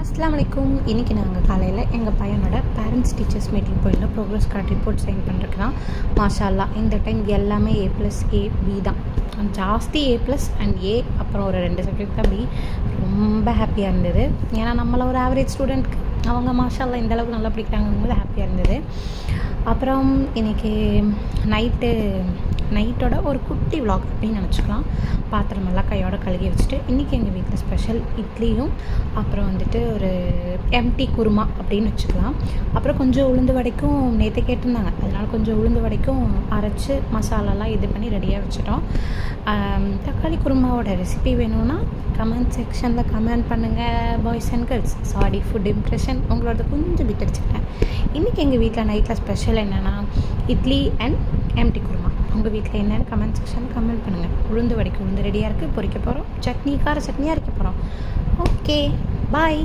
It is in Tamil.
அஸ்ஸலாமு அலைக்கும். இன்றைக்கி நாங்கள் காலையில் எங்கள் பையனோட பேரண்ட்ஸ் டீச்சர்ஸ் மீட்டிங் போயிருந்தோம். ப்ரோக்ரஸ் கார்டு ரிப்போர்ட் சைன் பண்ணுறதுக்குலாம் மாஷா அல்லாஹ் இந்த டைம் எல்லாமே A+A B தான். ஜாஸ்தி A+ அண்ட் A, அப்புறம் ஒரு 2 சப்ஜெக்ட் தான் B. ரொம்ப ஹாப்பியாக இருந்தது. ஏன்னா நம்மள ஒரு ஆவரேஜ் ஸ்டூடெண்ட்க்கு அவங்க மாஷா அல்லாஹ் இந்த அளவுக்கு நல்லா படிக்கிறாங்கும்போது ஹாப்பியாக இருந்தது. அப்புறம் இன்றைக்கி நைட்டோட ஒரு குட்டி விலாக் அப்படின்னு நினச்சிக்கலாம். பாத்திரமெல்லாம் கையோட கழுகி வச்சுட்டு இன்றைக்கி எங்கள் வீட்டில் ஸ்பெஷல் இட்லியும் அப்புறம் வந்துட்டு ஒரு எம்டி குருமா அப்படின்னு வச்சுக்கலாம். அப்புறம் கொஞ்சம் உளுந்து வடைக்கும் நேற்று கேட்டிருந்தாங்க, அதனால் கொஞ்சம் உளுந்து வடைக்கும் அரைச்சி மசாலாலாம் இது பண்ணி ரெடியாக வச்சுட்டோம். தக்காளி குருமாவோட ரெசிபி வேணும்னா கமெண்ட் செக்ஷனில் கமெண்ட் பண்ணுங்கள் boys and girls. Sorry food impression உங்களோட கொஞ்சம் பிட் அடிச்சுக்கிட்டேன். இன்றைக்கி எங்கள் வீட்டில் நைட்டில் ஸ்பெஷல் என்னென்னா இட்லி அண்ட் எம்டி குருமா. உங்கள் வீட்டில் என்னென்னு கமெண்ட் செக்ஷனில் கமெண்ட் பண்ணுங்கள். உளுந்து வடைக்கு உளுந்து ரெடியாக இருக்குது, பொரிக்க போகிறோம். சட்னி கார சட்னியாக இருக்க போகிறோம். ஓகே, பாய்.